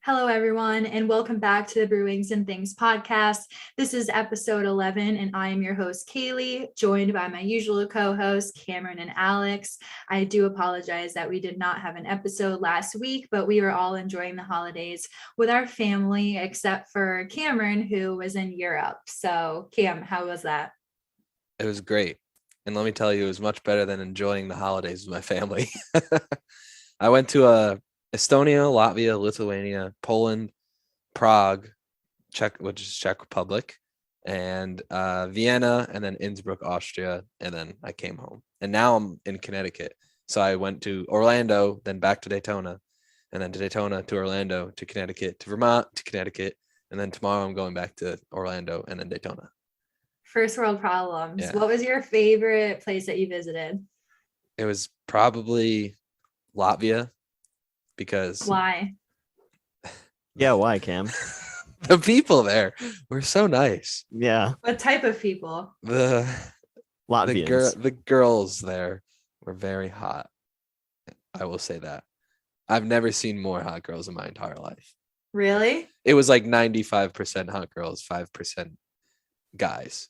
Hello, everyone, and welcome back to the BruWings and Things podcast. This is episode 11, and I am your host, Kaylee, joined by my usual co-hosts, Cameron and Alex. I do apologize that we did not have an episode last week, but we were all enjoying the holidays with our family, except for Cameron, who was in Europe. So, Cam, how was that? It was great. And let me tell you, it was much better than enjoying the holidays with my family. I went to Estonia, Latvia, Lithuania, Poland, Prague, which is Czech Republic, and Vienna, and then Innsbruck, Austria, and then I came home. And now I'm in Connecticut. So I went to Orlando, then back to Daytona, and then to Daytona to Orlando to Connecticut to Vermont to Connecticut, and then tomorrow I'm going back to Orlando and then Daytona. First world problems. Yeah. What was your favorite place that you visited? It was probably Latvia. Because why? Yeah, why, Cam? The people there were so nice. Yeah. What type of people? The Latvians. the girls there were very hot. I will say that. I've never seen more hot girls in my entire life. Really? It was like 95% hot girls, 5% guys.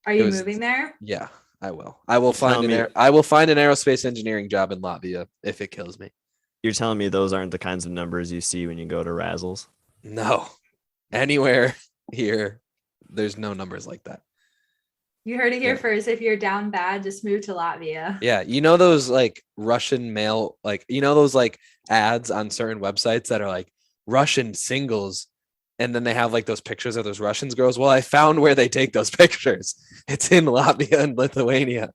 Are you moving there? Yeah, I will. I will find an aerospace engineering job in Latvia if it kills me. You're telling me those aren't the kinds of numbers you see when you go to Razzles? No. Anywhere here, there's no numbers like that. You heard it here first. If you're down bad, just move to Latvia. Yeah. You know those like Russian male, like, you know those like ads on certain websites that are like Russian singles, and then they have like those pictures of those Russians girls? Well, I found where they take those pictures. It's in Latvia and Lithuania.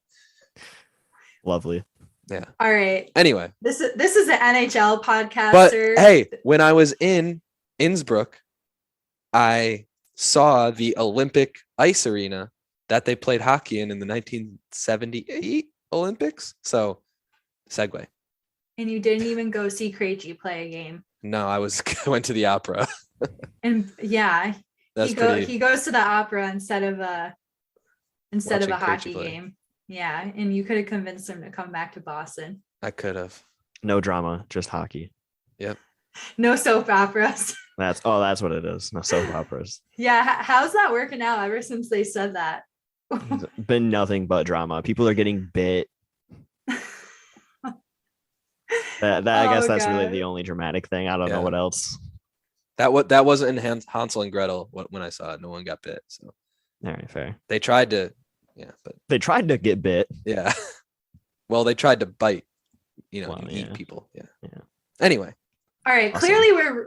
Lovely. Yeah. All right. Anyway. This is an NHL podcast. But hey, when I was in Innsbruck, I saw the Olympic ice arena that they played hockey in the 1978 Olympics. So, segue. And you didn't even go see Krejci play a game. No, I went to the opera. And yeah, he goes to the opera instead of a hockey game. Yeah, and you could have convinced him to come back to Boston. I could have. No drama, just hockey. Yep. No soap operas. That's what it is. No soap operas. Yeah, how's that working out ever since they said that? It's been nothing but drama. People are getting bit. I guess that's really the only dramatic thing. I don't know what else. That wasn't in Hansel and Gretel when I saw it. No one got bit. So. All right, fair. They tried to. Yeah, but they tried to get bit. Yeah. Well, they tried to bite, eat people. Yeah. Anyway. All right. Awesome.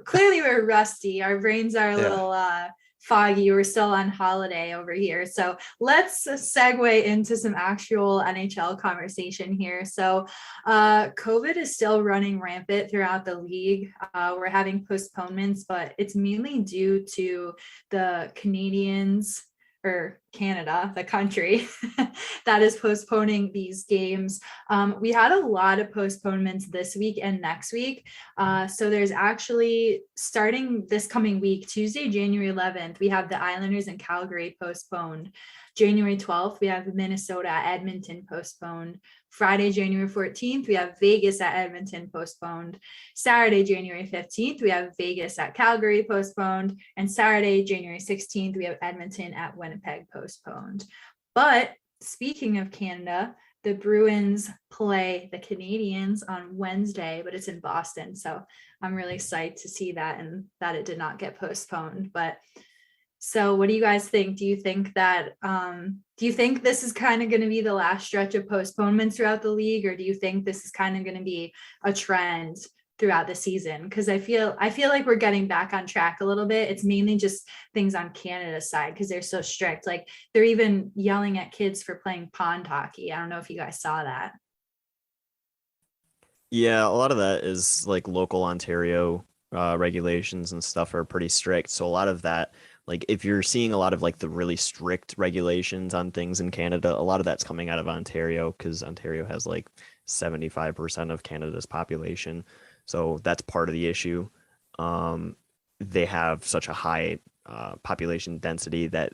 Clearly we're rusty. Our brains are a little foggy. We're still on holiday over here. So let's segue into some actual NHL conversation here. So COVID is still running rampant throughout the league. We're having postponements, but it's mainly due to the Canadians, or Canada, the country that is postponing these games. We had a lot of postponements this week and next week. So there's actually, starting this coming week, Tuesday, January 11th, we have the Islanders and Calgary postponed. January 12th, we have Minnesota at Edmonton postponed. Friday, January 14th, we have Vegas at Edmonton postponed. Saturday, January 15th, we have Vegas at Calgary postponed. And Saturday, January 16th, we have Edmonton at Winnipeg postponed. But speaking of Canada, the Bruins play the Canadians on Wednesday, but it's in Boston. So I'm really psyched to see that and that it did not get postponed. But so what do you guys think? Do you think this is kind of going to be the last stretch of postponements throughout the league, or do you think this is kind of going to be a trend throughout the season? Because I feel like we're getting back on track a little bit. It's mainly just things on Canada's side because they're so strict. Like they're even yelling at kids for playing pond hockey. I don't know if you guys saw that. Yeah, a lot of that is like local Ontario regulations and stuff are pretty strict. So a lot of that, like if you're seeing a lot of like the really strict regulations on things in Canada, a lot of that's coming out of Ontario because Ontario has like 75% of Canada's population. So that's part of the issue. They have such a high population density that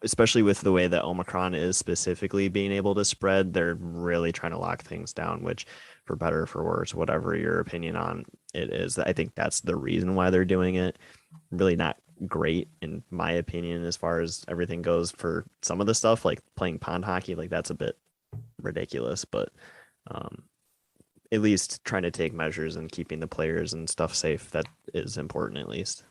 especially with the way that Omicron is specifically being able to spread, they're really trying to lock things down, which for better or for worse, whatever your opinion on it is, I think that's the reason why they're doing it. Really not great in my opinion as far as everything goes for some of the stuff, like playing pond hockey, like that's a bit ridiculous, but at least trying to take measures and keeping the players and stuff safe, that is important at least.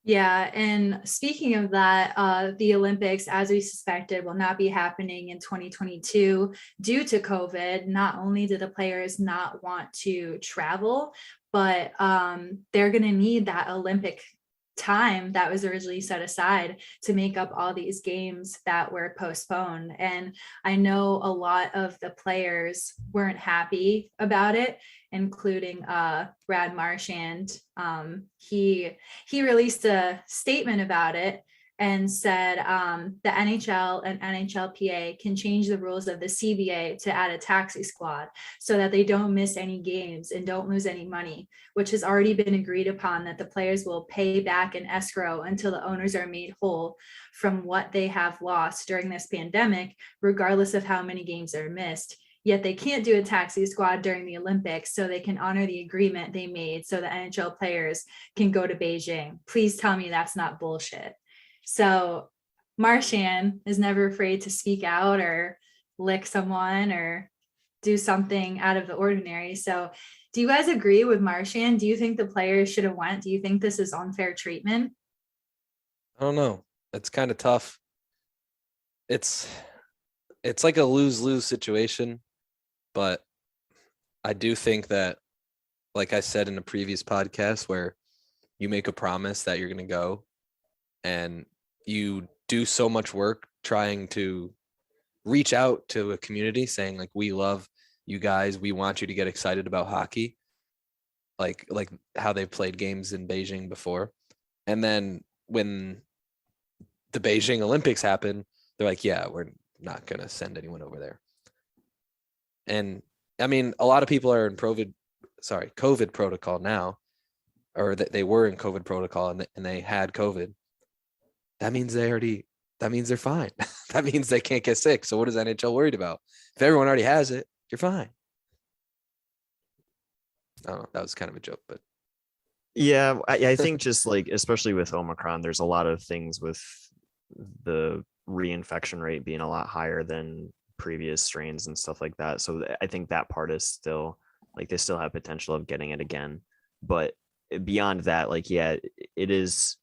Yeah, and speaking of that, the Olympics, as we suspected, will not be happening in 2022 due to COVID. Not only do the players not want to travel, but they're going to need that Olympic time that was originally set aside to make up all these games that were postponed. And I know a lot of the players weren't happy about it, including Brad Marchand. He released a statement about it and said the NHL and NHLPA can change the rules of the CBA to add a taxi squad so that they don't miss any games and don't lose any money, which has already been agreed upon, that the players will pay back in escrow until the owners are made whole from what they have lost during this pandemic, regardless of how many games are missed. Yet they can't do a taxi squad during the Olympics, so they can honor the agreement they made so the NHL players can go to Beijing. Please tell me that's not bullshit. So Marchand is never afraid to speak out or lick someone or do something out of the ordinary. So do you guys agree with Marchand? Do you think the players should have went? Do you think this is unfair treatment? I don't know. It's kind of tough. It's like a lose-lose situation, but I do think that, like I said in a previous podcast, where you make a promise that you're going to go and you do so much work trying to reach out to a community saying, like, we love you guys, we want you to get excited about hockey, like how they've played games in Beijing before. And then when the Beijing Olympics happen, they're like, yeah, we're not going to send anyone over there. And I mean, a lot of people are in COVID protocol now, or that they were in COVID protocol and they had COVID. That means they're fine. That means they can't get sick. So what is NHL worried about? If everyone already has it, you're fine. I don't know. That was kind of a joke, but yeah, I think just like, especially with Omicron, there's a lot of things with the reinfection rate being a lot higher than previous strains and stuff like that. So I think that part is still, like, they still have potential of getting it again. But beyond that, like, yeah, it is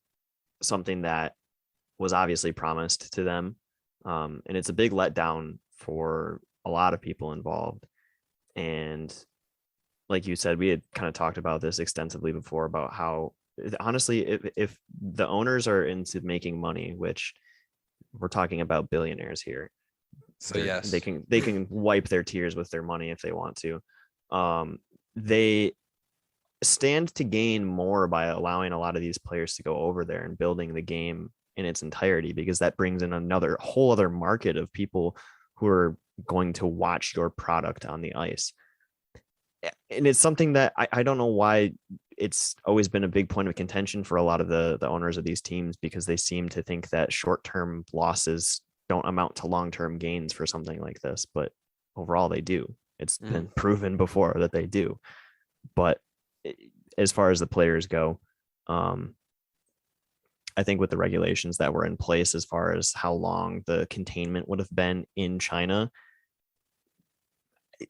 something that was obviously promised to them. And it's a big letdown for a lot of people involved. And like you said, we had kind of talked about this extensively before, about how, honestly, if the owners are into making money, which we're talking about billionaires here, so yes, they can wipe their tears with their money if they want to. They stand to gain more by allowing a lot of these players to go over there and building the game in its entirety, because that brings in another whole other market of people who are going to watch your product on the ice. And it's something that I don't know why it's always been a big point of contention for a lot of the owners of these teams, because they seem to think that short-term losses don't amount to long-term gains for something like this, but overall they do. It's been proven before that they do. But as far as the players go, I think with the regulations that were in place, as far as how long the containment would have been in China,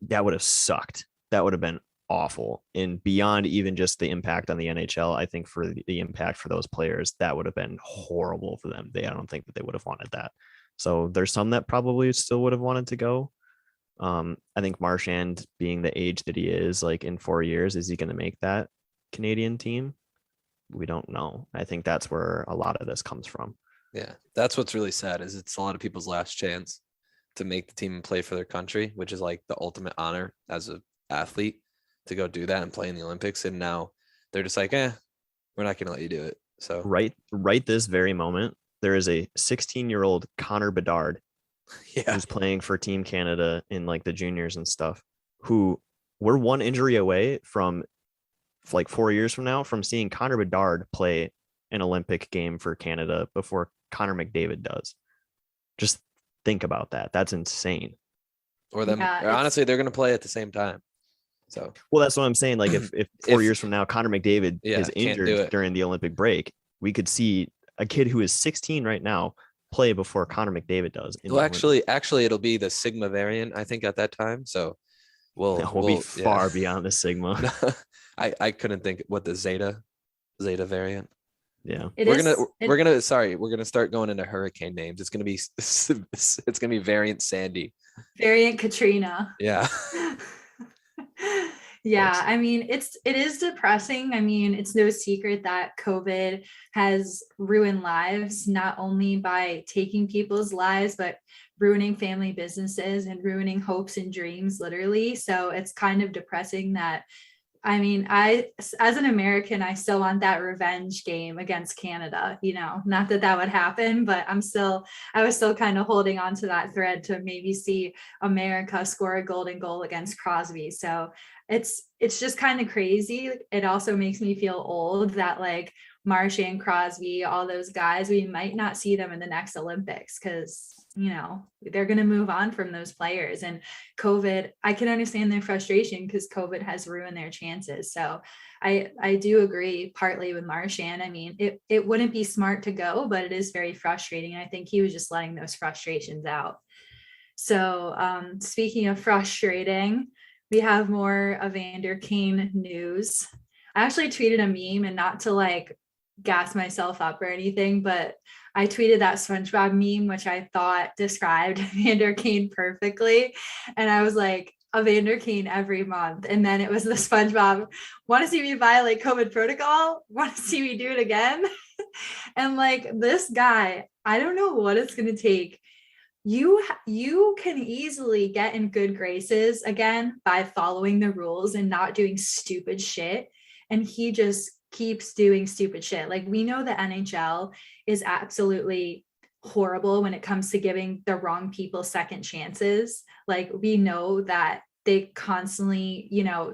that would have sucked. That would have been awful. And beyond even just the impact on the NHL, I think for the impact for those players, that would have been horrible for them. I don't think that they would have wanted that. So there's some that probably still would have wanted to go. I think Marchand, being the age that he is, like, in 4 years, is he going to make that Canadian team? We don't know. I think that's where a lot of this comes from. Yeah, that's what's really sad, is it's a lot of people's last chance to make the team and play for their country, which is like the ultimate honor as an athlete, to go do that and play in the Olympics. And now they're just like, we're not going to let you do it. So right this very moment, there is a 16-year-old Connor Bedard who's playing for Team Canada in like the juniors and stuff, who we're one injury away from, like 4 years from now, from seeing Connor Bedard play an Olympic game for Canada before Connor McDavid does. Just think about that. That's insane. Or them. Yeah, Or honestly, they're going to play at the same time. So Well, that's what I'm saying. Like if 4 years from now, Connor McDavid is can't do injured it. during the Olympic break, we could see a kid who is 16 right now play before Connor McDavid does. Well, actually, it'll be the Sigma variant, I think, at that time. So we'll be far beyond the Sigma. I couldn't think what the Zeta variant. Yeah, we're gonna start going into hurricane names. It's gonna be variant Sandy, variant Katrina. Yeah. Yeah, I mean, it is depressing. I mean, it's no secret that COVID has ruined lives, not only by taking people's lives, but ruining family businesses and ruining hopes and dreams, literally. So it's kind of depressing that, I mean, as an American, I still want that revenge game against Canada, not that would happen, but I was still kind of holding on to that thread to maybe see America score a golden goal against Crosby. So it's just kind of crazy. It also makes me feel old that like Marchand, Crosby, all those guys, we might not see them in the next Olympics because they're going to move on from those players. And COVID, I can understand their frustration because COVID has ruined their chances. So I do agree partly with Marchand. I mean, it wouldn't be smart to go, but it is very frustrating. I think he was just letting those frustrations out. So speaking of frustrating, we have more Evander Kane news. I actually tweeted a meme, and not to like gas myself up or anything, but I tweeted that SpongeBob meme, which I thought described Evander Kane perfectly. And I was like, Evander Kane every month. And then it was the SpongeBob, want to see me violate COVID protocol? Want to see me do it again? And like this guy, I don't know what it's going to take. You can easily get in good graces again by following the rules and not doing stupid shit. And he just keeps doing stupid shit. Like, we know the NHL is absolutely horrible when it comes to giving the wrong people second chances. Like, we know that they constantly,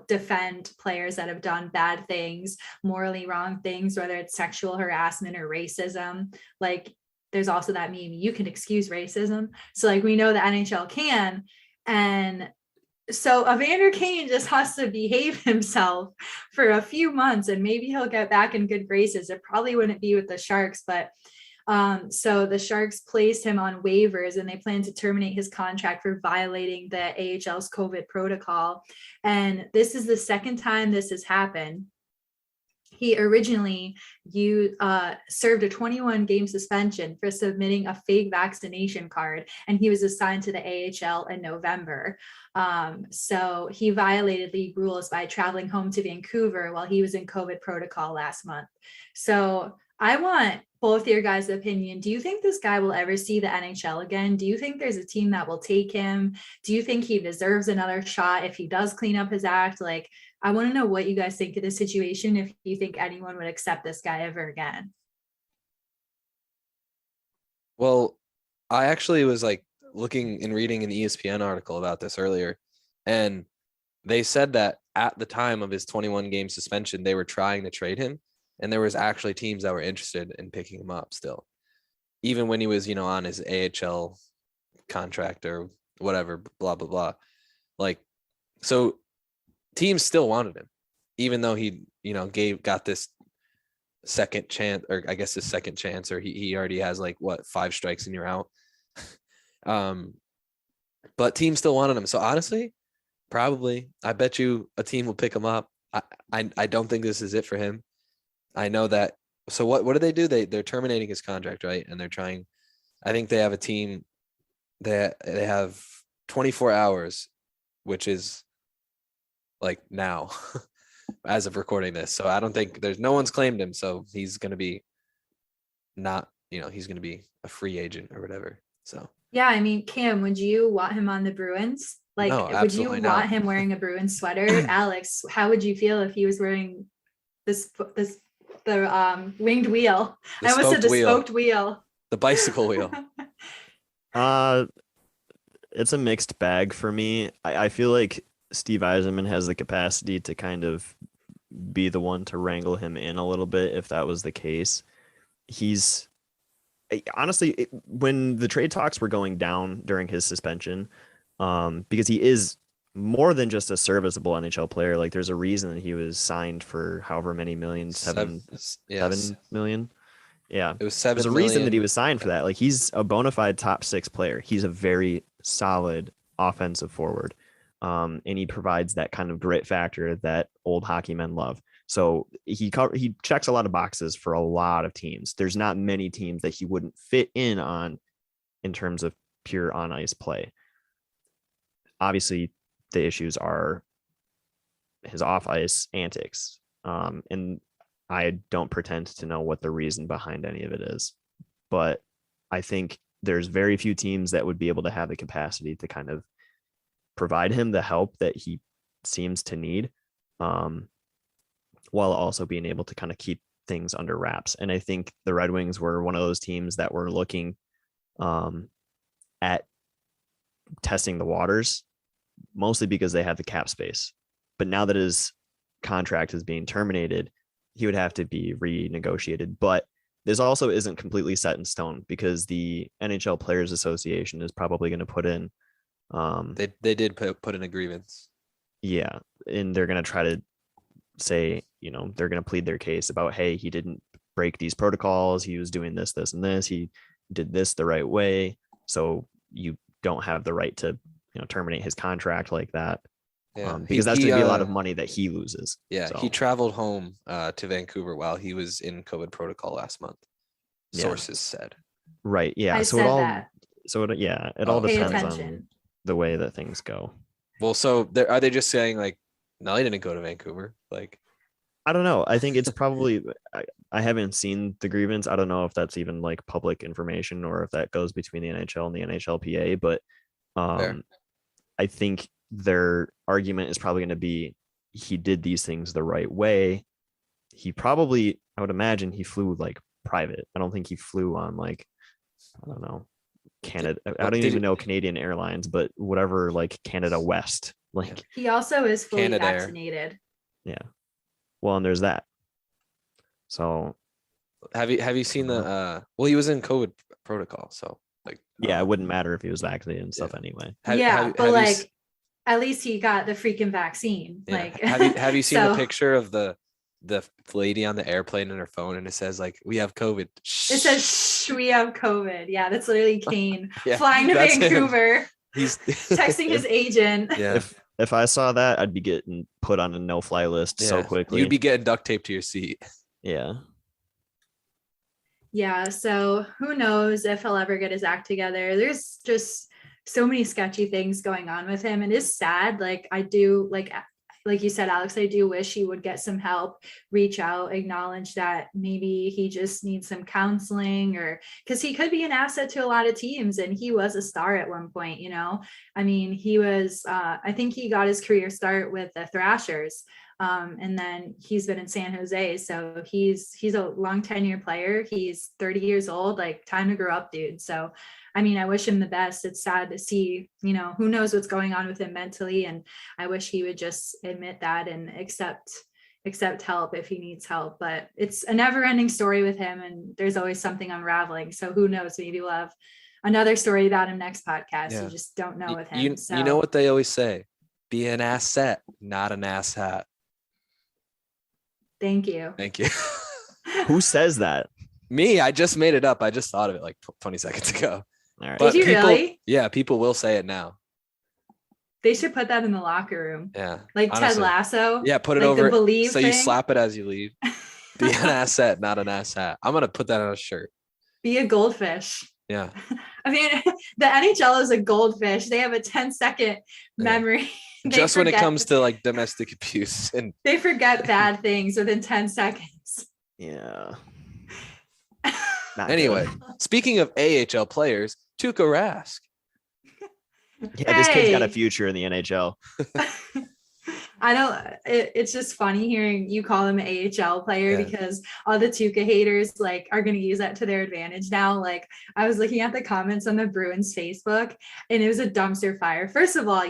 defend players that have done bad things, morally wrong things, whether it's sexual harassment or racism. Like, there's also that meme, you can excuse racism. So like, we know the NHL can. And so Evander Kane just has to behave himself for a few months and maybe he'll get back in good graces. It probably wouldn't be with the Sharks, but so the Sharks placed him on waivers and they plan to terminate his contract for violating the AHL's COVID protocol. And this is the second time this has happened. He originally served a 21-game suspension for submitting a fake vaccination card, and he was assigned to the AHL in November. So he violated league rules by traveling home to Vancouver while he was in COVID protocol last month. So I want both your guys' opinion. Do you think this guy will ever see the NHL again? Do you think there's a team that will take him? Do you think he deserves another shot if he does clean up his act? Like, I want to know what you guys think of the situation, if you think anyone would accept this guy ever again. Well, I actually was like looking and reading an ESPN article about this earlier, and they said that at the time of his 21-game suspension, they were trying to trade him, and there was actually teams that were interested in picking him up still, even when he was, on his AHL contract or whatever, blah, blah, blah. Like, so teams still wanted him, even though he, got this second chance, or I guess his second chance, or he already has like 5 strikes and you're out. But teams still wanted him. So honestly, probably, I bet you a team will pick him up. I don't think this is it for him. I know that. So what do they do? They're terminating his contract, right? And they're trying, I think they have a team that they have 24 hours, which is like now as of recording this. So I don't think no one's claimed him. So he's going to be he's going to be a free agent or whatever. So, yeah, I mean, Cam, would you want him on the Bruins? Like, no, would you not. want him wearing a Bruins sweater? Alex, how would you feel if he was wearing the winged wheel? I almost said the spoked wheel. The bicycle wheel. It's a mixed bag for me. I feel like Steve Yzerman has the capacity to kind of be the one to wrangle him in a little bit if that was the case. He's honestly, when the trade talks were going down during his suspension, because he is more than just a serviceable NHL player. Like there's a reason that he was signed for however many million, seven million. Yeah. It was There's 7 a reason that he million. was signed for that. Like he's a bona fide top 6 player. He's a very solid offensive forward. And he provides that kind of grit factor that old hockey men love. So he checks a lot of boxes for a lot of teams. There's not many teams that he wouldn't fit in on in terms of pure on ice play. Obviously, the issues are his off ice antics. And I don't pretend to know what the reason behind any of it is, but I think there's very few teams that would be able to have the capacity to kind of provide him the help that he seems to need, while also being able to kind of keep things under wraps. And I think the Red Wings were one of those teams that were looking at testing the waters, mostly because they had the cap space. But now that his contract is being terminated, he would have to be renegotiated. But this also isn't completely set in stone because the NHL Players Association is probably going to put in. They did put in a grievance. Yeah, and they're going to try to say, they're going to plead their case about, hey, he didn't break these protocols. He was doing this, this, and this. He did this the right way. So you don't have the right to, terminate his contract like that. Yeah, because that's going to be a lot of money that he loses. Yeah, so. He traveled home to Vancouver while he was in COVID protocol last month. Sources said. Right. Yeah. I so said it all. that. So it all Pay depends attention. on the way that things go. Well, so are they just saying like, no, he didn't go to Vancouver? Like, I don't know. I think it's probably. I haven't seen the grievance. I don't know if that's even like public information or if that goes between the NHL and the NHLPA. But I think their argument is probably going to be he did these things the right way. He probably, I would imagine, he flew like private. I don't think he flew on like, I don't know, Canada. I don't even know Canadian Airlines, but whatever, like Canada West. Like he also is fully Canada vaccinated. Yeah. Well, and there's that. So have you seen the well, he was in COVID protocol, so like it wouldn't matter if he was vaccinated and stuff anyway. But at least he got the freaking vaccine. Yeah. Like have you seen the picture of the lady on the airplane and her phone, and it says like, we have COVID. It says shh, we have COVID. Yeah, that's literally Kane flying to that's Vancouver. Him. He's texting his agent. Yeah. If I saw that, I'd be getting put on a no-fly list so quickly. You'd be getting duct taped to your seat. Yeah. Yeah. So who knows if he'll ever get his act together. There's just so many sketchy things going on with him. And it's sad. Like I do, like you said, Alex, I do wish he would get some help, reach out, acknowledge that maybe he just needs some counseling, or because he could be an asset to a lot of teams. And he was a star at one point, I mean, he was, I think he got his career start with the Thrashers. And then he's been in San Jose. So he's a long tenure player. He's 30 years old, like time to grow up, dude. So, I mean, I wish him the best. It's sad to see, who knows what's going on with him mentally. And I wish he would just admit that and accept help if he needs help. But it's a never ending story with him. And there's always something unraveling. So who knows, maybe we'll have another story about him next podcast. You just don't know with him. You know what they always say, be an asset, not an ass hat. Thank you. Who says that? Me. I just made it up. I just thought of it like 20 seconds ago. All right. But did you really? Yeah, people will say it now. They should put that in the locker room. Yeah. Like honestly. Ted Lasso. Yeah, put it like over. The Believe so thing. You slap it as you leave. Be an asset, not an ass hat. I'm gonna put that on a shirt. Be a goldfish. Yeah. I mean, the NHL is a goldfish. They have a 10-second memory. Just when it comes to like domestic abuse, and they forget bad things within 10 seconds. Yeah. Anyway, speaking of AHL players, TUUKKA RASK. Yeah, this kid's got a future in the NHL. It's just funny hearing you call him an AHL player because all the TUUKKA haters like are going to use that to their advantage now. Like I was looking at the comments on the Bruins Facebook and it was a dumpster fire. First of all,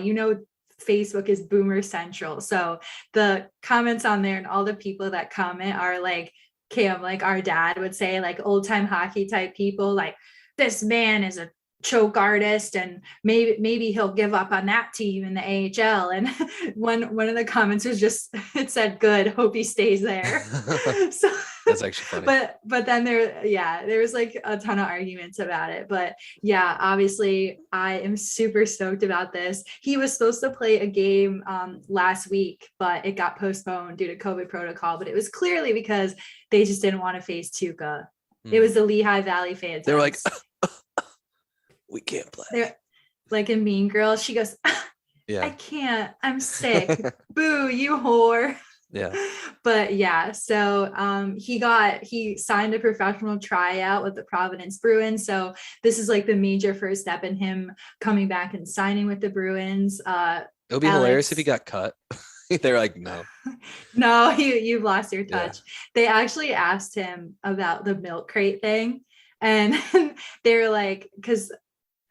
Facebook is boomer central. So the comments on there and all the people that comment are like Cam, like our dad would say, like old time hockey type people, like this man is a choke artist and maybe he'll give up on that team in the AHL. And one of the comments was just, it said, good, hope he stays there. So That's actually funny. But then there was like a ton of arguments about it. But yeah, obviously I am super stoked about this. He was supposed to play a game last week, but it got postponed due to COVID protocol. But it was clearly because they just didn't want to face TUUKKA. It was the Lehigh Valley fans. They were like, we can't play. They're like in Mean Girls. She goes, yeah, I can't. I'm sick. Boo, you whore. Yeah. But yeah, so he signed a professional tryout with the Providence Bruins. So this is like the major first step in him coming back and signing with the Bruins. It would be hilarious if he got cut. They're like, no, you've lost your touch. Yeah. They actually asked him about the milk crate thing. And they were like, because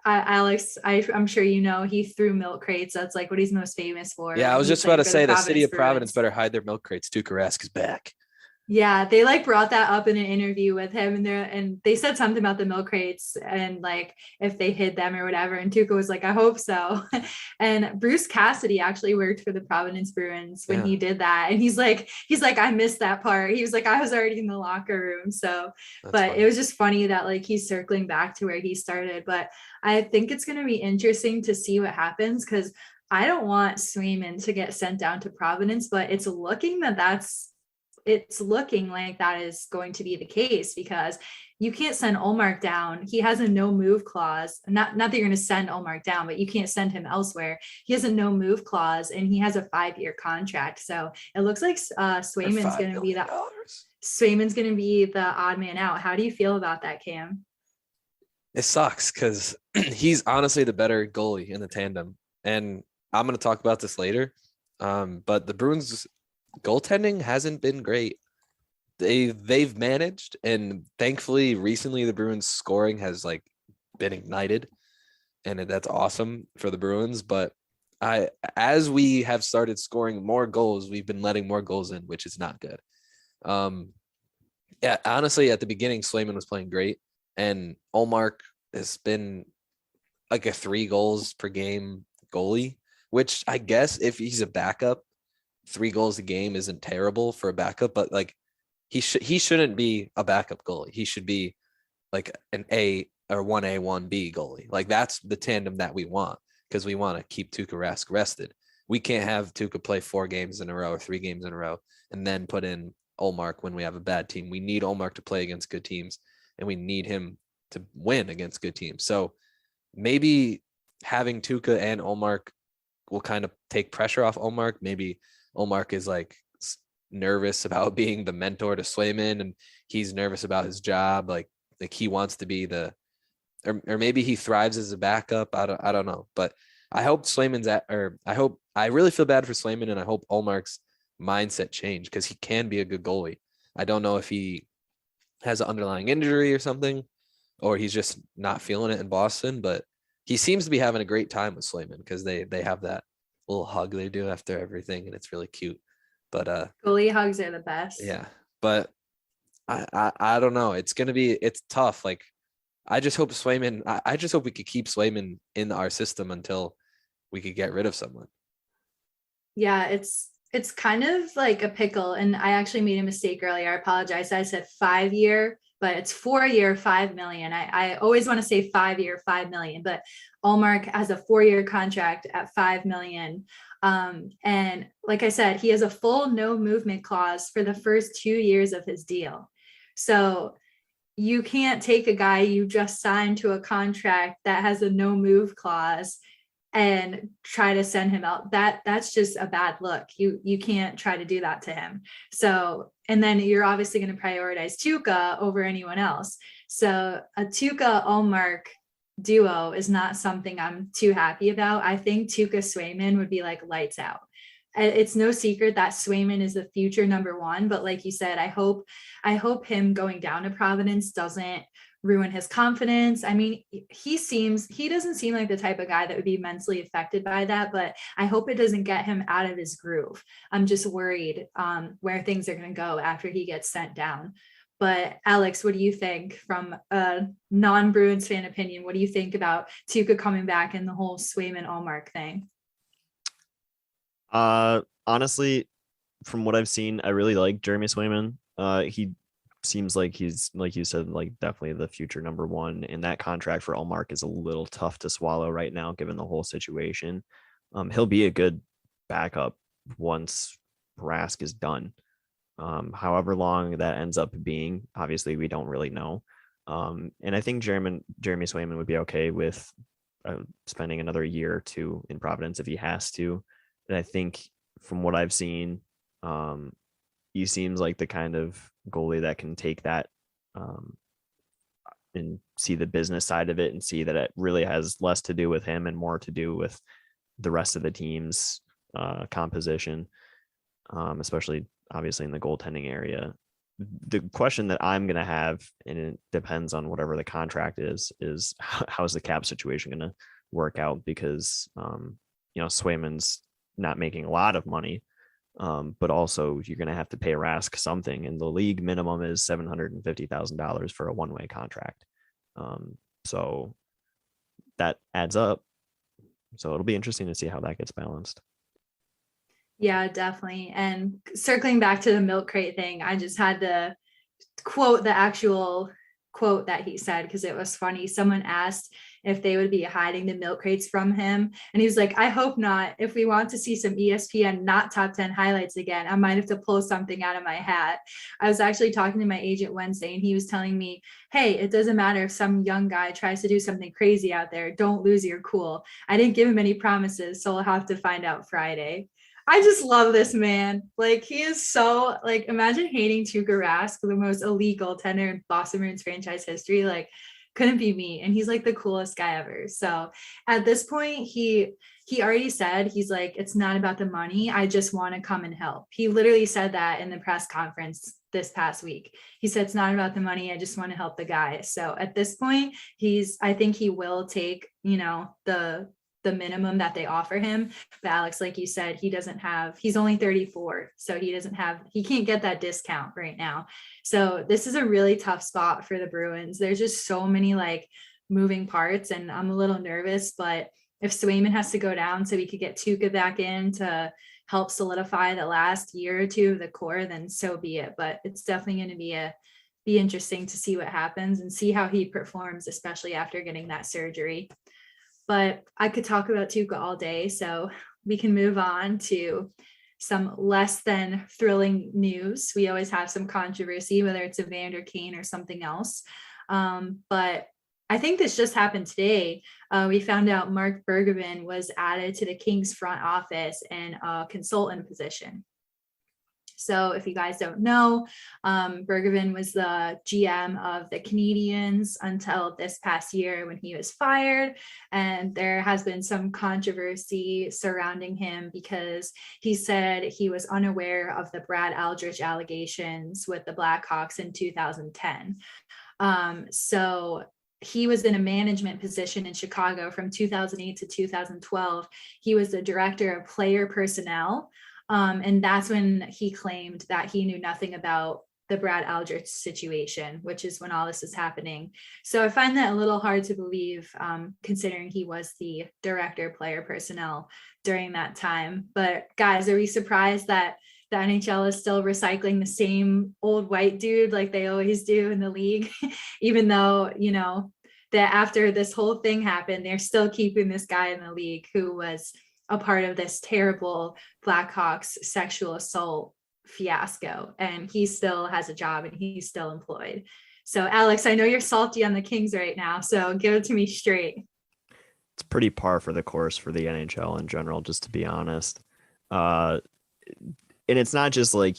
Alex, I'm sure you know, he threw milk crates. That's like what he's most famous for. Yeah, I was just about to say the city of Providence better hide their milk crates. TUUKKA RASK is back. Yeah, they like brought that up in an interview with him, and they said something about the milk crates and like if they hid them or whatever. And TUUKKA was like, I hope so. And Bruce Cassidy actually worked for the Providence Bruins when he did that, and he's like, I missed that part. He was like, I was already in the locker room. So, but funny. It was just funny that like he's circling back to where he started. But I think it's going to be interesting to see what happens because I don't want Swayman to get sent down to Providence, but it's looking like that is going to be the case because you can't send Ullmark down. He has a no move clause. Not that you're going to send Ullmark down, but you can't send him elsewhere. He has a no move clause and he has a 5-year contract. So it looks like Swayman's going to be the odd man out. How do you feel about that, Cam? It sucks because he's honestly the better goalie in the tandem. And I'm going to talk about this later. But the Bruins goaltending hasn't been great. They've managed, and thankfully recently the Bruins scoring has like been ignited, and that's awesome for the Bruins. But as we have started scoring more goals, we've been letting more goals in, which is not good. Yeah, honestly, at the beginning, Swayman was playing great, and Ullmark has been like a 3 goals per game goalie, which I guess if he's a backup, 3 goals a game isn't terrible for a backup, but like he shouldn't be a backup goalie. He should be like an A or 1A, 1B goalie. Like that's the tandem that we want because we want to keep TUUKKA RASK rested. We can't have TUUKKA play 4 games in a row or 3 games in a row and then put in Ullmark when we have a bad team. We need Ullmark to play against good teams and we need him to win against good teams. So maybe having TUUKKA and Ullmark will kind of take pressure off Ullmark. Maybe Ullmark is like nervous about being the mentor to Swayman and he's nervous about his job. Like he wants to be or maybe he thrives as a backup. I don't know, but I hope I really feel bad for Swayman and I hope Ullmark's mindset change because he can be a good goalie. I don't know if he has an underlying injury or something, or he's just not feeling it in Boston, but he seems to be having a great time with Swayman because they have that little hug they do after everything and it's really cute. But goalie hugs are the best. Yeah, but I don't know. It's tough. Like I just hope Swayman. I just hope we could keep Swayman in our system until we could get rid of someone. Yeah, it's kind of like a pickle, and I actually made a mistake earlier. I apologize. I said 5-year, but it's 4-year, $5 million. I always want to say 5-year, $5 million, but Ullmark has a 4-year contract at $5 million. And like I said, he has a full no movement clause for the first 2 years of his deal. So you can't take a guy you just signed to a contract that has a no move clause and try to send him out. That's just a bad look. You can't try to do that to him. So, and then you're obviously going to prioritize TUUKKA over anyone else. So a TUUKKA Ullmark duo is not something I'm too happy about. I think TUUKKA Swayman would be like lights out. It's no secret that Swayman is the future number 1, but like you said, I hope him going down to Providence doesn't ruin his confidence. I mean, he doesn't seem like the type of guy that would be mentally affected by that, but I hope it doesn't get him out of his groove. I'm just worried where things are going to go after he gets sent down. But Alex, what do you think from a non-Bruins fan opinion? What do you think about TUUKKA coming back and the whole Swayman-Ullmark thing? Honestly, from what I've seen, I really like Jeremy Swayman. He seems like he's, like you said, like definitely the future number one. And that contract for Ullmark is a little tough to swallow right now, given the whole situation. He'll be a good backup once RASK is done. However long that ends up being, obviously we don't really know. And I think Jeremy Swayman would be okay with spending another year or two in Providence if he has to. And I think from what I've seen, he seems like the kind of goalie that can take that and see the business side of it and see that it really has less to do with him and more to do with the rest of the team's composition, especially obviously in the goaltending area. The question that I'm going to have, and it depends on whatever the contract is how's the cap situation going to work out? Because, Swayman's not making a lot of money, but also you're going to have to pay RASK something, and the league minimum is $750,000 for a one-way contract. So that adds up. So it'll be interesting to see how that gets balanced. Yeah, definitely. And circling back to the milk crate thing, I just had to quote the actual quote that he said because it was funny. Someone asked if they would be hiding the milk crates from him, and he was like, I hope not. If we want to see some ESPN not top 10 highlights again, I might have to pull something out of my hat. I was actually talking to my agent Wednesday, and he was telling me, hey, it doesn't matter if some young guy tries to do something crazy out there. Don't lose your cool. I didn't give him any promises, so we'll have to find out Friday. I just love this man. Like, he is so, like, imagine hating TUUKKA Rask, the most elite goaltender in Boston Bruins franchise history. Like, couldn't be me. And he's like the coolest guy ever. So at this point, he already said, he's like, it's not about the money. I just want to come and help. He literally said that in the press conference this past week. He said, it's not about the money. I just want to help the guy. So at this point, I think he will take, the minimum that they offer him. But Alex, like you said, he's only 34. So he can't get that discount right now. So this is a really tough spot for the Bruins. There's just so many like moving parts, and I'm a little nervous, but if Swayman has to go down so we could get TUUKKA back in to help solidify the last year or two of the core, then so be it. But it's definitely going to be interesting to see what happens and see how he performs, especially after getting that surgery. But I could talk about TUUKKA all day, so we can move on to some less than thrilling news. We always have some controversy, whether it's Evander Kane or something else. But I think this just happened today. We found out Mark Bergevin was added to the Kings front office in a consultant position. So if you guys don't know, Bergevin was the GM of the Canadiens until this past year when he was fired. And there has been some controversy surrounding him because he said he was unaware of the Brad Aldrich allegations with the Blackhawks in 2010. So he was in a management position in Chicago from 2008 to 2012. He was the director of player personnel. And that's when he claimed that he knew nothing about the Brad Aldrich situation, which is when all this is happening. So I find that a little hard to believe, considering he was the director of player personnel during that time. But guys, are we surprised that the NHL is still recycling the same old white dude like they always do in the league, even though, that after this whole thing happened, they're still keeping this guy in the league who was a part of this terrible Blackhawks sexual assault fiasco, and he still has a job and he's still employed. So Alex, I know you're salty on the Kings right now, so give it to me straight. It's pretty par for the course for the NHL in general, just to be honest. And it's not just like,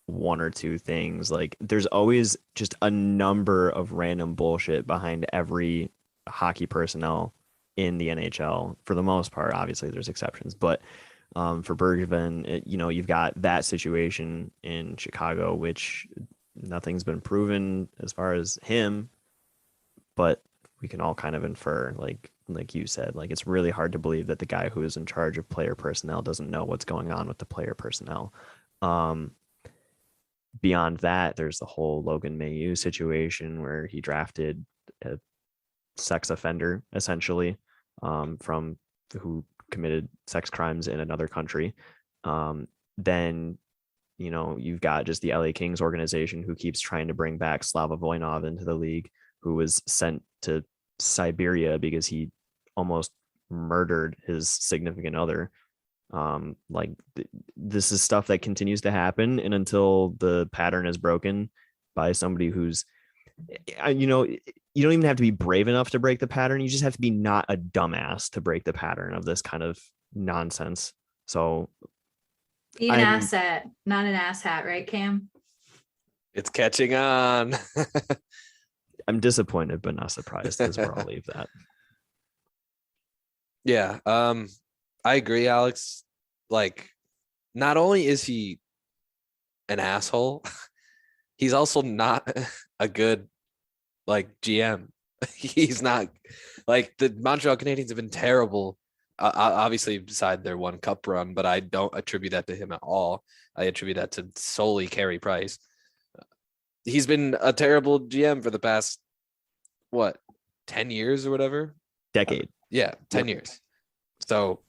one or two things. Like, there's always just a number of random bullshit behind every hockey personnel in the NHL for the most part. Obviously there's exceptions, but for Bergevin, you've got that situation in Chicago, which nothing's been proven as far as him. but we can all kind of infer, like you said, like it's really hard to believe that the guy who is in charge of player personnel doesn't know what's going on with the player personnel. Beyond that, there's the whole Logan Mailloux situation where he drafted a sex offender, essentially, from who committed sex crimes in another country. Then, you know, you've got just the LA Kings organization who keeps trying to bring back Slava Voinov into the league, who was sent to Siberia because he almost murdered his significant other. This is stuff that continues to happen, and until the pattern is broken by somebody who's, you know, you don't even have to be brave enough to break the pattern. You just have to be not a dumbass to break the pattern of this kind of nonsense. So be an asset, not an asshat, right, Cam? It's catching on. I'm disappointed, but not surprised, is where I'll leave that. Yeah. I agree, Alex. Like, not only is he an asshole, he's also not a good, like, GM. He's not, like, the Montreal Canadiens have been terrible, obviously beside their one cup run, but I don't attribute that to him at all. I attribute that to solely Carey Price. He's been a terrible GM for the past, 10 years or whatever? Decade. 10 years. So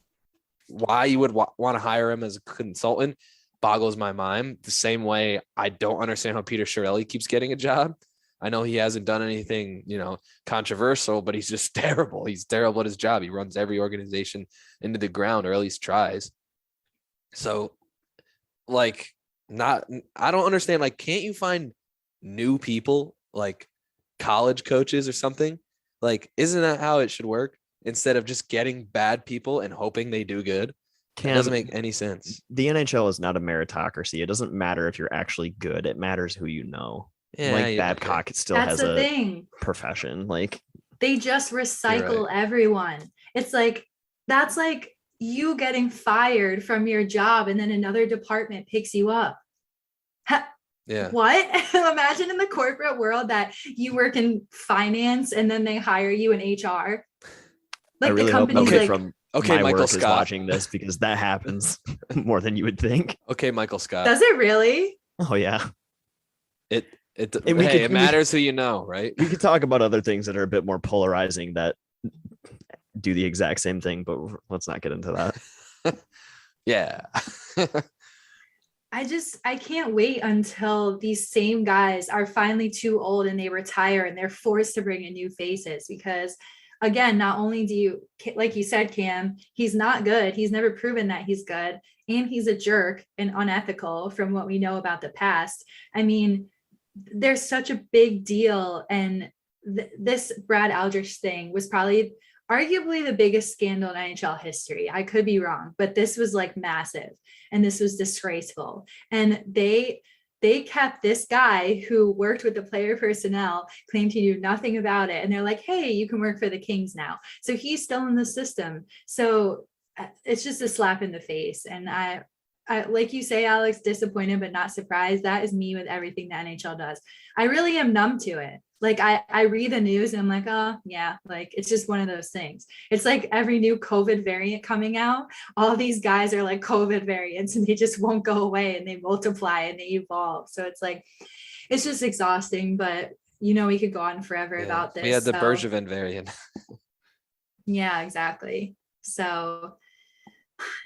why you would want to hire him as a consultant boggles my mind. The same way I don't understand how Peter Chiarelli keeps getting a job. I know he hasn't done anything, controversial, but he's just terrible. He's terrible at his job. He runs every organization into the ground, or at least tries. So, I don't understand. Like, can't you find new people, like college coaches or something? Like, isn't that how it should work? Instead of just getting bad people and hoping they do good. It doesn't make any sense. The NHL is not a meritocracy. It doesn't matter if you're actually good. It matters who you know. Yeah, Babcock still has a thing. Profession. Like, they just recycle everyone. It's like, that's like you getting fired from your job and then another department picks you up. Yeah. What? Imagine in the corporate world that you work in finance and then they hire you in HR. Like, I really hope nobody from my Michael work Scott is watching this, because that happens more than you would think. Okay, Michael Scott. Does it really? Oh yeah. It matters who you know, right? We could talk about other things that are a bit more polarizing that do the exact same thing, but let's not get into that. Yeah. I can't wait until these same guys are finally too old and they retire and they're forced to bring in new faces, because again, not only do you, like you said, Cam, he's not good. He's never proven that he's good. And he's a jerk and unethical from what we know about the past. I mean, there's such a big deal. And this Brad Aldrich thing was probably arguably the biggest scandal in NHL history. I could be wrong, but this was like massive and this was disgraceful. And they kept this guy who worked with the player personnel, claimed he knew nothing about it. And they're like, hey, you can work for the Kings now. So he's still in the system. So it's just a slap in the face. And I like you say, Alex, disappointed, but not surprised. That is me with everything the NHL does. I really am numb to it. Like I read the news and I'm like, oh yeah, like it's just one of those things. It's like every new COVID variant coming out, all these guys are like COVID variants and they just won't go away and they multiply and they evolve. So it's like, it's just exhausting, but we could go on forever about this. We had the Bergevin variant. Yeah, exactly. So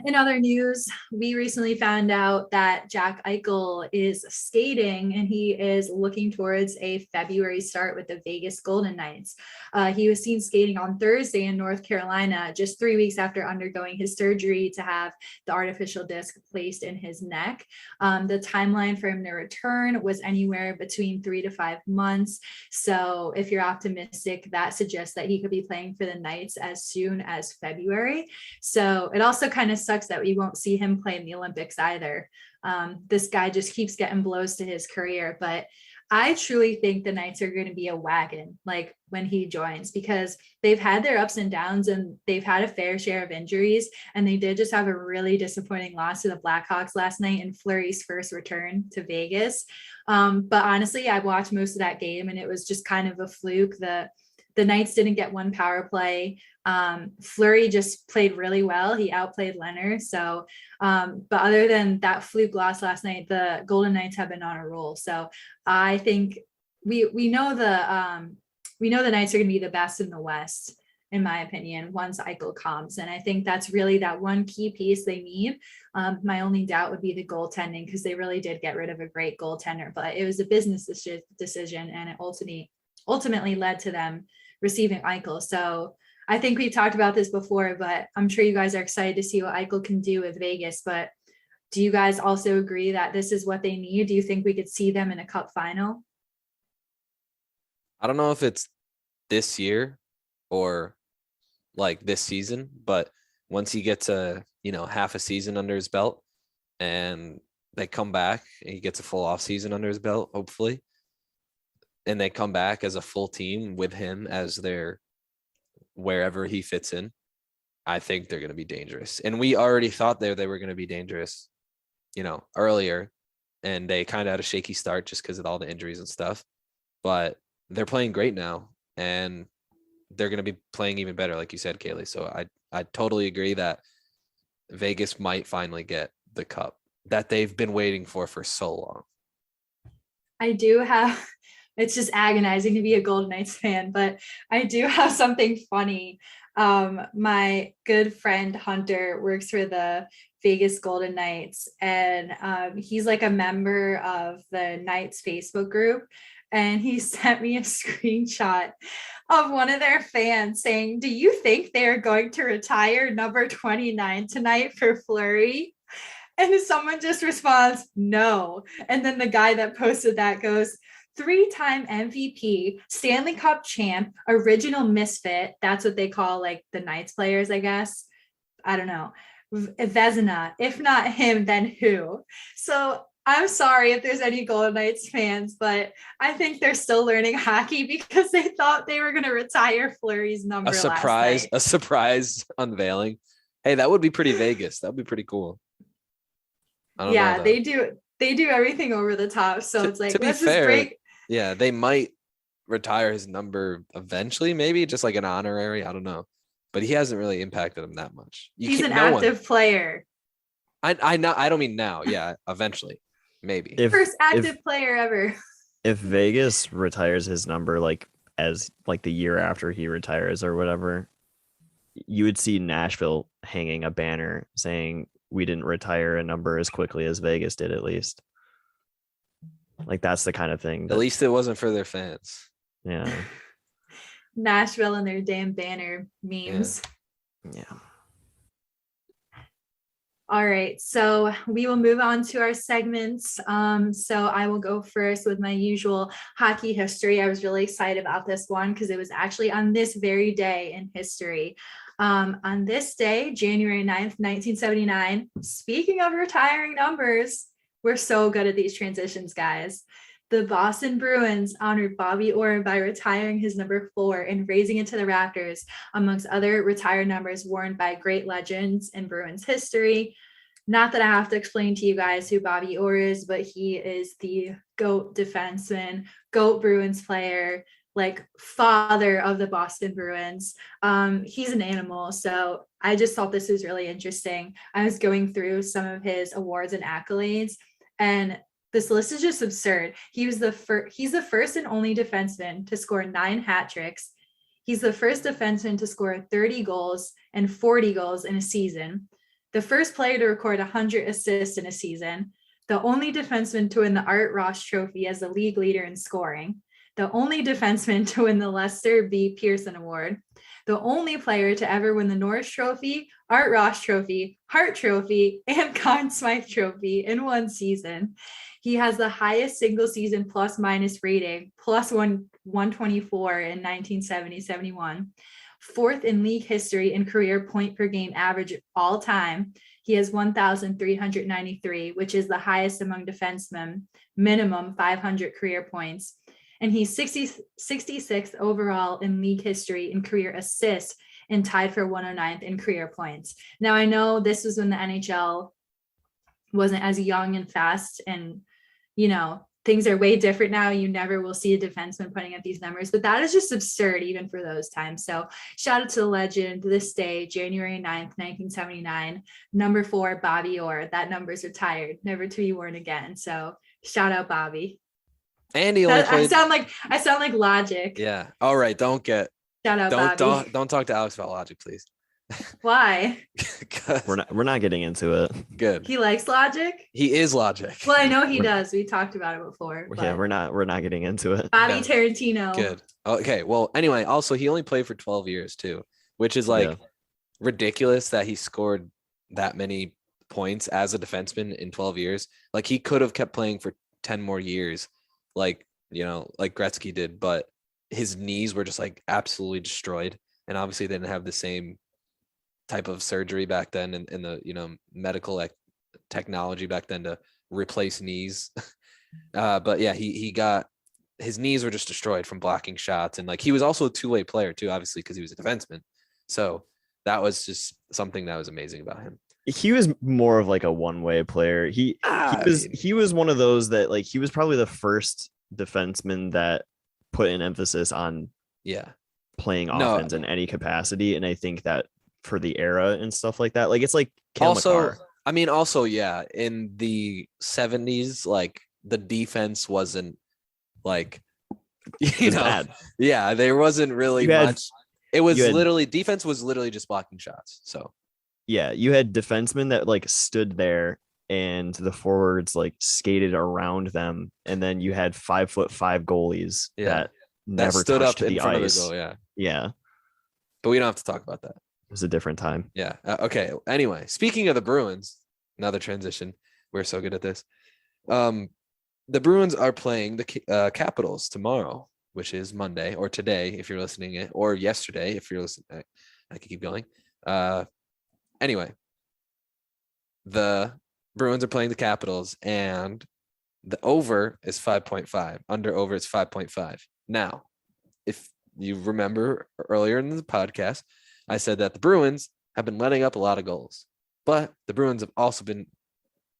in other news, we recently found out that Jack Eichel is skating and he is looking towards a February start with the Vegas Golden Knights. He was seen skating on Thursday in North Carolina, just 3 weeks after undergoing his surgery to have the artificial disc placed in his neck. The timeline for him to return was anywhere between 3 to 5 months. So if you're optimistic, that suggests that he could be playing for the Knights as soon as February. So it also kind of sucks that we won't see him play in the Olympics either. This guy just keeps getting blows to his career, but I truly think the Knights are going to be a wagon like when he joins, because they've had their ups and downs and they've had a fair share of injuries, and they did just have a really disappointing loss to the Blackhawks last night in Fleury's first return to Vegas. But honestly, I watched most of that game and it was just kind of a fluke. The Knights didn't get one power play. Fleury just played really well. He outplayed Leonard. So, but other than that fluke loss last night, the Golden Knights have been on a roll. So I think we know the Knights are going to be the best in the West, in my opinion, once Eichel comes. And I think that's really that one key piece they need. My only doubt would be the goaltending, because they really did get rid of a great goaltender, but it was a business decision, and it ultimately led to them receiving Eichel. So I think we've talked about this before, but I'm sure you guys are excited to see what Eichel can do with Vegas. But do you guys also agree that this is what they need? Do you think we could see them in a cup final? I don't know if it's this year or like this season, but once he gets half a season under his belt and they come back and he gets a full off season under his belt, hopefully, and they come back as a full team with him as their wherever he fits in, I think they're going to be dangerous. And we already thought they were going to be dangerous, earlier, and they kind of had a shaky start just because of all the injuries and stuff, but they're playing great now, and they're going to be playing even better, like you said, Kaylee. So I totally agree that Vegas might finally get the cup that they've been waiting for so long. I do have, it's just agonizing to be a Golden Knights fan, but I do have something funny. My good friend Hunter works for the Vegas Golden Knights, and he's like a member of the Knights Facebook group. And he sent me a screenshot of one of their fans saying, "Do you think they are going to retire number 29 tonight for Fleury?" And someone just responds, "No." And then the guy that posted that goes, "3-time MVP, Stanley Cup champ, original misfit." That's what they call like the Knights players, I guess. I don't know. Vezina. If not him, then who? So I'm sorry if there's any Golden Knights fans, but I think they're still learning hockey because they thought they were going to retire Fleury's number. A surprise unveiling. Hey, that would be pretty Vegas. That would be pretty cool. Yeah, they do everything over the top. So it's like, let's just break. Yeah, they might retire his number eventually, maybe just like an honorary. I don't know, but he hasn't really impacted him that much. He's an active player. I know. I don't mean now. Yeah, eventually, maybe. First active player ever. If Vegas retires his number as the year after he retires or whatever, you would see Nashville hanging a banner saying, "We didn't retire a number as quickly as Vegas did," at least. Like, that's the kind of thing. At least it wasn't for their fans. Yeah. Nashville and their damn banner memes. Yeah. All right, so we will move on to our segments. So I will go first with my usual hockey history. I was really excited about this one because it was actually on this very day in history. On this day, January 9th, 1979, speaking of retiring numbers, we're so good at these transitions, guys. The Boston Bruins honored Bobby Orr by retiring his number 4 and raising it to the rafters, amongst other retired numbers worn by great legends in Bruins history. Not that I have to explain to you guys who Bobby Orr is, but he is the GOAT defenseman, GOAT Bruins player, like father of the Boston Bruins. He's an animal. So I just thought this was really interesting. I was going through some of his awards and accolades, and this list is just absurd. He's the first and only defenseman to score 9 hat tricks. He's the first defenseman to score 30 goals and 40 goals in a season. The first player to record 100 assists in a season. The only defenseman to win the Art Ross Trophy as the league leader in scoring. The only defenseman to win the Lester B. Pearson Award. The only player to ever win the Norris Trophy, Art Ross Trophy, Hart Trophy, and Conn Smythe Trophy in one season. He has the highest single season plus minus rating, plus 124 in 1970-71. 4th in league history in career point per game average all time. He has 1,393, which is the highest among defensemen, minimum 500 career points. And he's 66th overall in league history in career assists and tied for 109th in career points. Now, I know this was when the NHL wasn't as young and fast and, things are way different now. You never will see a defenseman putting up these numbers, but that is just absurd even for those times. So shout out to the legend this day, January 9th, 1979, number 4, Bobby Orr. That number's retired, never to be worn again. So shout out Bobby. And he only played... I sound like Logic. Yeah. All right. Don't Bobby. Don't talk to Alex about Logic, please. Why? We're not getting into it. Good. He likes Logic? He is Logic. Well, I know he does. We talked about it before. Yeah, we're not getting into it. Bobby Tarantino. Good. Okay. Well, anyway, also he only played for 12 years too, which is like ridiculous that he scored that many points as a defenseman in 12 years. Like he could have kept playing for 10 more years, like, you know, like Gretzky did, but his knees were just like absolutely destroyed. And obviously they didn't have the same type of surgery back then and the, you know, medical technology back then to replace knees. But yeah, he got, his knees were just destroyed from blocking shots. And like, he was also a two-way player too, obviously, because he was a defenseman. So that was just something that was amazing about him. He was more of like a one-way player. He was one of those that, like, he was probably the first defenseman that put an emphasis on playing offense in any capacity. And I think that for the era and stuff like that, like, it's like Cale Makar. I mean, also, yeah, in the 70s, like the defense wasn't like, you know, bad. Yeah, there wasn't really much. It was literally, defense was literally just blocking shots. So yeah, you had defensemen that like stood there and the forwards like skated around them, and then you had 5'5" goalies that never stood up to the ice. Of the goal, yeah. But we don't have to talk about that. It was a different time. Yeah. Okay. Anyway, speaking of the Bruins, another transition. We're so good at this. The Bruins are playing the Capitals tomorrow, which is Monday, or today if you're listening it, or yesterday if you're listening. I can keep going. Anyway, the Bruins are playing the Capitals, and the over is 5.5. Under over is 5.5. Now, if you remember earlier in the podcast, I said that the Bruins have been letting up a lot of goals, but the Bruins have also been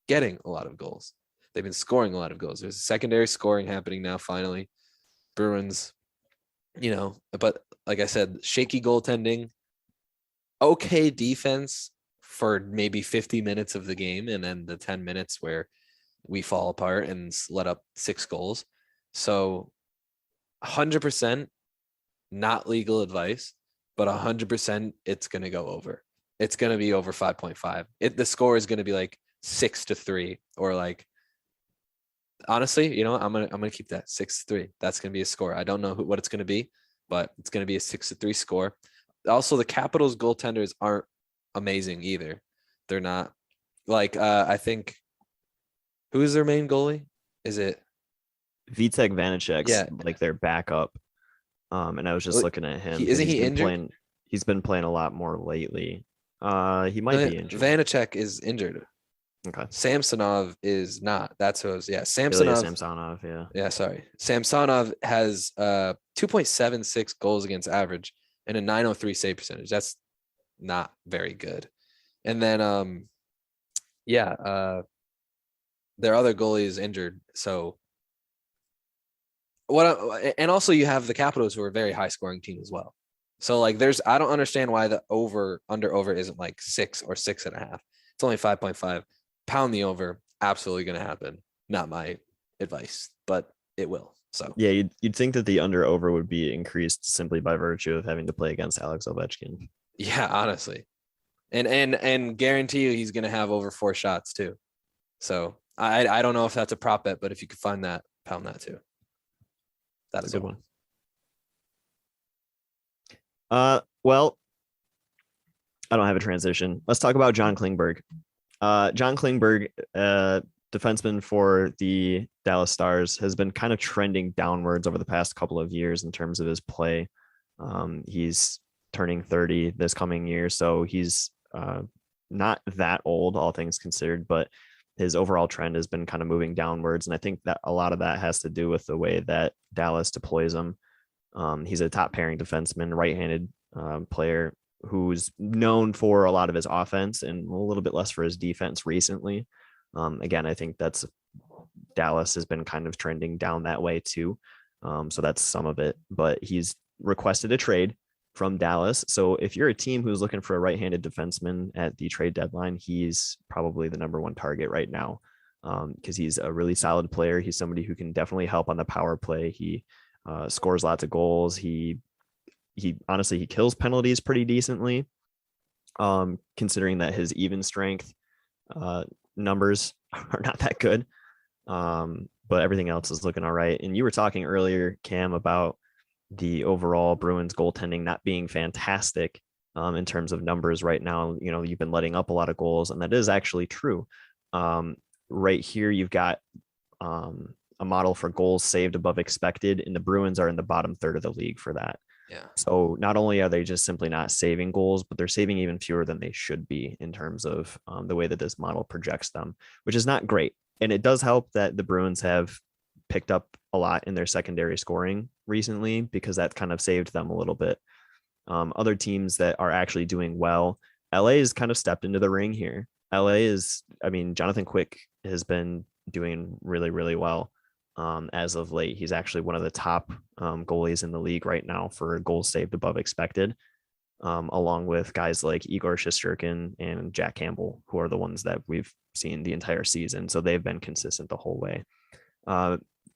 getting a lot of goals. They've been scoring a lot of goals. There's a secondary scoring happening now, finally. Bruins, you know, but like I said, shaky goaltending, okay defense for maybe 50 minutes of the game, and then the 10 minutes where we fall apart and let up 6 goals. So 100% not legal advice, but 100% it's going to go over. It's going to be over 5.5. The score is going to be like 6-3, or like, honestly, you know, I'm going to keep that 6-3. That's going to be a score. I don't know what it's going to be, but it's going to be a 6-3 score. Also, the Capitals goaltenders aren't amazing either. They're not like, I think, who's their main goalie? Is it Vitek Vanacek's like their backup? And I was just looking at him. Isn't he injured? He's been playing a lot more lately. He might be injured. Vanacek is injured. Okay. Samsonov is not. That's who it was. Yeah, Samsonov. Yeah. Yeah, sorry. Samsonov has 2.76 goals against average and a 903 save percentage. That's not very good. And then their other goalie is injured. So and also you have the Capitals, who are a very high scoring team as well. So like I don't understand why the under over isn't like 6 or 6.5. It's only 5.5. Pound the over. Absolutely going to happen. Not my advice, but it will. So yeah, you'd think that the under over would be increased simply by virtue of having to play against Alex Ovechkin. Yeah, honestly. And guarantee you he's going to have over 4 shots too. So I don't know if that's a prop bet, but if you could find that, pound that too. That's a good one. Well, I don't have a transition. Let's talk about John Klingberg. John Klingberg, defenseman for the Dallas Stars, has been kind of trending downwards over the past couple of years in terms of his play. He's turning 30 this coming year, so he's not that old, all things considered, but his overall trend has been kind of moving downwards. And I think that a lot of that has to do with the way that Dallas deploys him. He's a top pairing defenseman, right-handed player who's known for a lot of his offense and a little bit less for his defense recently. Again, I think that's Dallas has been kind of trending down that way too. So that's some of it, but he's requested a trade from Dallas. So if you're a team who's looking for a right-handed defenseman at the trade deadline, he's probably the number one target right now, because he's a really solid player. He's somebody who can definitely help on the power play. He scores lots of goals. He honestly, he kills penalties pretty decently, considering that his even strength numbers are not that good. But everything else is looking all right. And you were talking earlier, Cam, about the overall Bruins goaltending not being fantastic in terms of numbers right now. You know, you've been letting up a lot of goals, and that is actually true. Right here, you've got a model for goals saved above expected, and the Bruins are in the bottom third of the league for that. Yeah. So not only are they just simply not saving goals, but they're saving even fewer than they should be in terms of the way that this model projects them, which is not great. And it does help that the Bruins have picked up a lot in their secondary scoring recently, because that kind of saved them a little bit. Other teams that are actually doing well, LA has kind of stepped into the ring here. Jonathan Quick has been doing really, really well as of late. He's actually one of the top goalies in the league right now for goals saved above expected, along with guys like Igor Shesterkin and Jack Campbell, who are the ones that we've seen the entire season. So they've been consistent the whole way.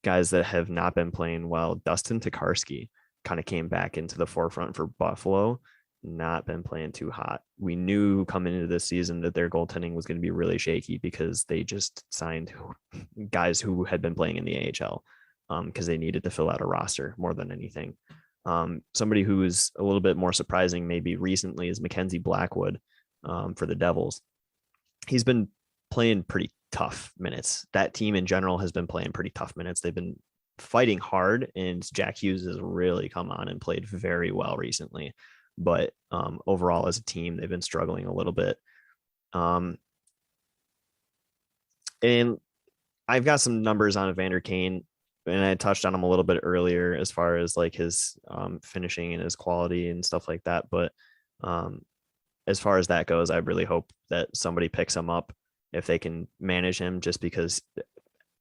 Guys that have not been playing well, Dustin Takarsky kind of came back into the forefront for Buffalo, not been playing too hot. We knew coming into this season that their goaltending was going to be really shaky, because they just signed guys who had been playing in the AHL because they needed to fill out a roster more than anything. Somebody who is a little bit more surprising maybe recently is Mackenzie Blackwood for the Devils. He's been playing pretty tough minutes. That team in general has been playing pretty tough minutes. They've been fighting hard, and Jack Hughes has really come on and played very well recently. But overall as a team, they've been struggling a little bit. And I've got some numbers on Evander Kane, and I touched on him a little bit earlier as far as like his finishing and his quality and stuff like that. But as far as that goes, I really hope that somebody picks him up if they can manage him, just because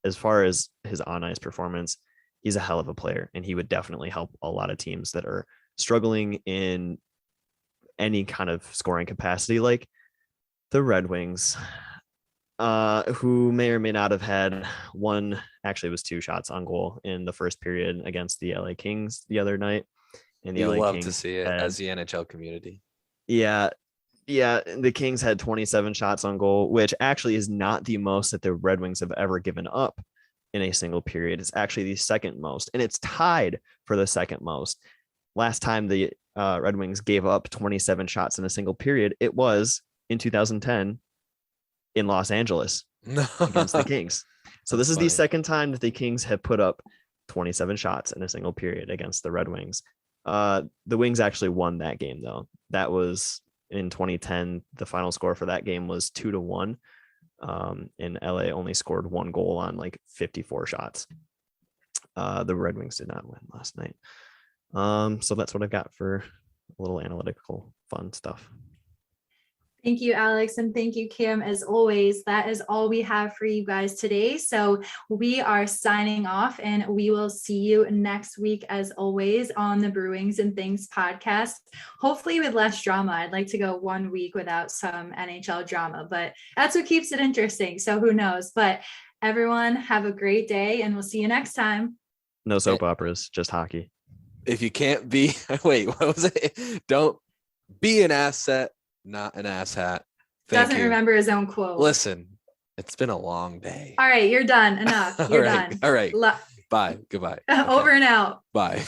as far as his on-ice performance, he's a hell of a player, and he would definitely help a lot of teams that are struggling in any kind of scoring capacity, like the Red Wings, who may or may not have had one, actually it was 2 shots on goal in the first period against the LA Kings the other night. And you love to see it as the NHL community. Yeah. The Kings had 27 shots on goal, which actually is not the most that the Red Wings have ever given up in a single period. It's actually the second most, and it's tied for the second most. Last time the Red Wings gave up 27 shots in a single period, it was in 2010 in Los Angeles against the Kings. So this is the second time that the Kings have put up 27 shots in a single period against the Red Wings. The Wings actually won that game, though. That was in 2010. The final score for that game was 2-1. And LA only scored 1 goal on like 54 shots. The Red Wings did not win last night. So that's what I've got for a little analytical fun stuff. Thank you, Alex, and thank you, Cam. As always, that is all we have for you guys today. So we are signing off, and we will see you next week, as always, on the BruWings and Things podcast. Hopefully with less drama. I'd like to go 1 week without some NHL drama, but that's what keeps it interesting. So who knows? But everyone, have a great day, and we'll see you next time. No soap operas, just hockey. If you can't be, wait, what was it? Don't be an asset, not an asshat. Doesn't remember his own quote. Listen, it's been a long day. All right, you're done. Enough. You're done. All right. Bye. Goodbye. Over and out. Bye.